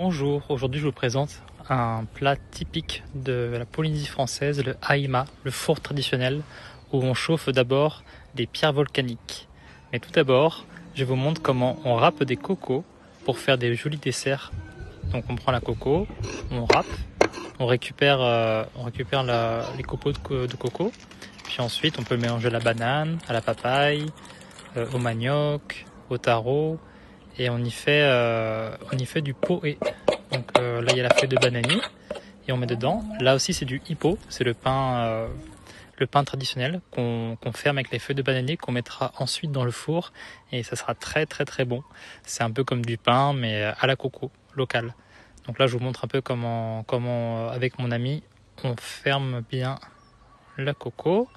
Bonjour, aujourd'hui je vous présente un plat typique de la Polynésie française, le haima, le four traditionnel où on chauffe d'abord des pierres volcaniques. Mais tout d'abord, je vous montre comment on râpe des cocos pour faire des jolis desserts. Donc on prend la coco, on râpe, on récupère les copeaux de coco, puis ensuite on peut mélanger à la banane, à la papaye, au manioc, au taro, et on y fait du poé. Donc là il y a la feuille de bananier et on met dedans. Là aussi c'est du hippo, c'est le pain traditionnel qu'on ferme avec les feuilles de bananier, qu'on mettra ensuite dans le four et ça sera très très très bon. C'est un peu comme du pain mais à la coco, local. Donc là je vous montre un peu comment avec mon ami on ferme bien la coco.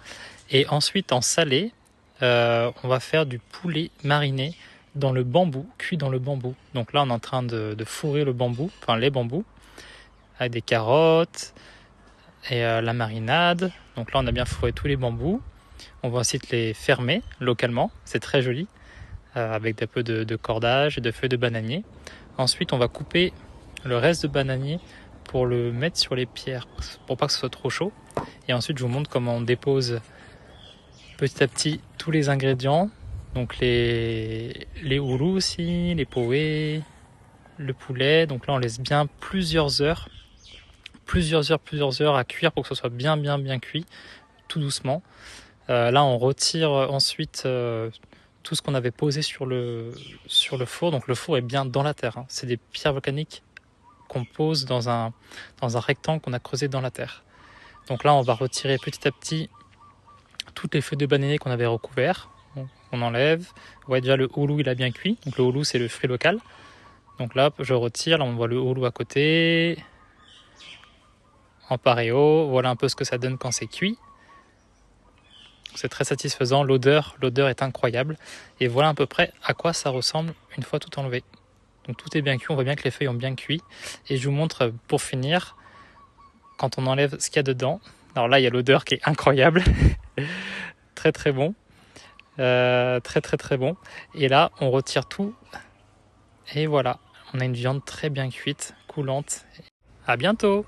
Et ensuite en salé, on va faire du poulet mariné dans le bambou, cuit dans le bambou. Donc là on est en train de fourrer le bambou, enfin les bambous, avec des carottes et la marinade. Donc là on a bien fourré tous les bambous. On va ensuite les fermer localement, c'est très joli, avec un peu de cordage et de feuilles de bananier. Ensuite on va couper le reste de bananier pour le mettre sur les pierres, pour pas que ce soit trop chaud. Et ensuite je vous montre comment on dépose petit à petit tous les ingrédients. Donc les ourous aussi, les poés, le poulet. Donc là on laisse bien plusieurs heures à cuire pour que ce soit bien cuit, tout doucement. Là on retire ensuite tout ce qu'on avait posé sur le four. Donc le four est bien dans la terre, hein. C'est des pierres volcaniques qu'on pose dans un rectangle qu'on a creusé dans la terre. Donc là on va retirer petit à petit toutes les feuilles de bananier qu'on avait recouvert. On enlève. Vous voyez déjà le houlou il a bien cuit. Donc le houlou c'est le fruit local. Donc là je retire, là on voit le houlou à côté. En paréo, voilà un peu ce que ça donne quand c'est cuit. C'est très satisfaisant, l'odeur est incroyable. Et voilà à peu près à quoi ça ressemble une fois tout enlevé. Donc tout est bien cuit, on voit bien que les feuilles ont bien cuit. Et je vous montre pour finir, quand on enlève ce qu'il y a dedans. Alors là il y a l'odeur qui est incroyable. Très très bon. Très bon. Et là on retire tout. Et voilà, on a une viande très bien cuite, coulante. À bientôt!